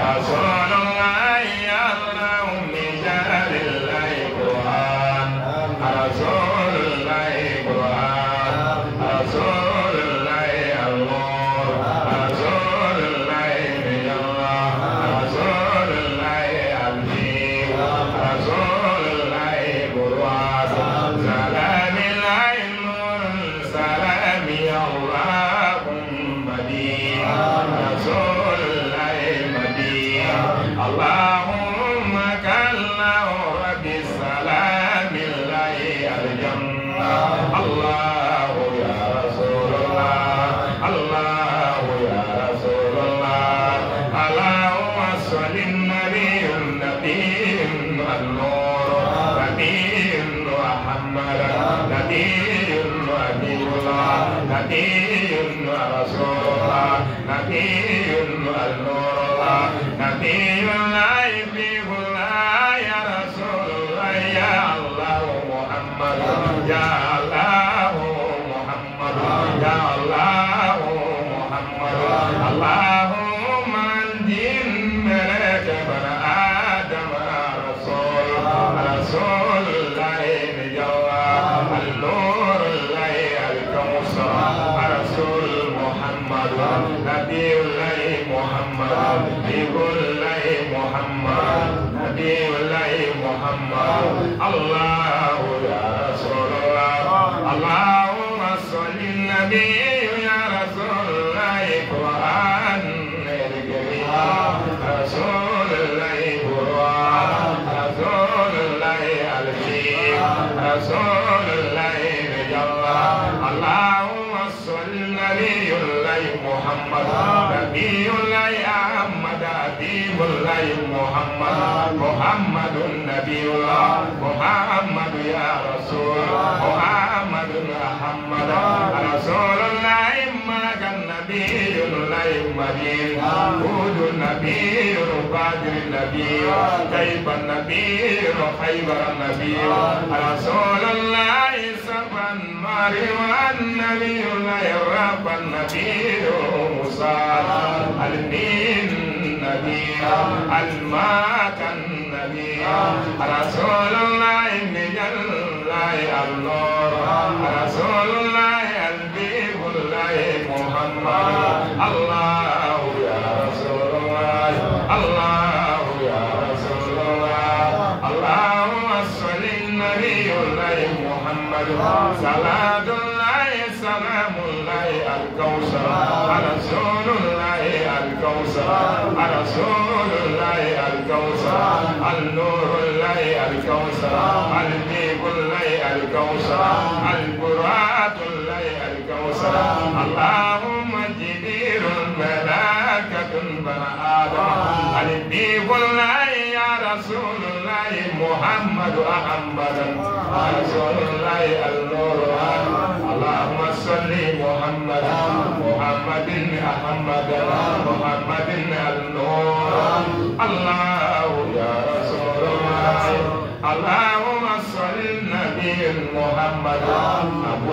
رسول الله الله بجار الله قرآن رسول الله قرآن رسول الله النور رسول الله الله رسول الله الدين رسول الله قرآن سلام الله نور سلام الله مدين رسول الله مدين اللهم كلا رب السلام الله الجنة الله يا رسول الله الله يا رسول الله اللهم صل النبي النور نبي محمد نبي الله نبي رسول الله نبي النور الله نبي الله يبيه الله يا رسول الله يا الله محمد يا الله محمد يا الله محمد اللهم الدين ملك بن آدم رسول الله الجواب النور الله الكوثر رسول محمد نبي الله محمد نبي الله محمد نبي الله محمد الله يا رسول الله اللهم صل النبي يا رسول الله قرآن الكريم رسول الله قرآن رسول الله الكريم رسول الله رجال اللهم صل نبي الله محمد نبي الله أحمد حبيب الله محمد محمد نبي الله محمد يا رسول محمد محمد رسول الله معك النبي الله مدين هود النبي بدر النبي كيف النبي خيبر النبي رسول الله سبا مريم النبي الله رب النبي موسى الدين النبي الماك النبي رسول الله من الله النور رسول الله البيب الله محمد الله يا رسول الله الله يا رسول الله اللهم صل النبي الله محمد صلاة الله سلام الله الكوثر رسول الله الكوثر رسول الله الكوثر النور الله الكوثر البيب الله الكوثر البراءة الله الكوثر اللهم جبير الملائكة بن آدم البيب الله يا رسول الله محمد أحمد رسول الله النور اللهم صل محمد محمد أحمد محمد النور الله يا رسول الله اللهم صل النبي محمد أبو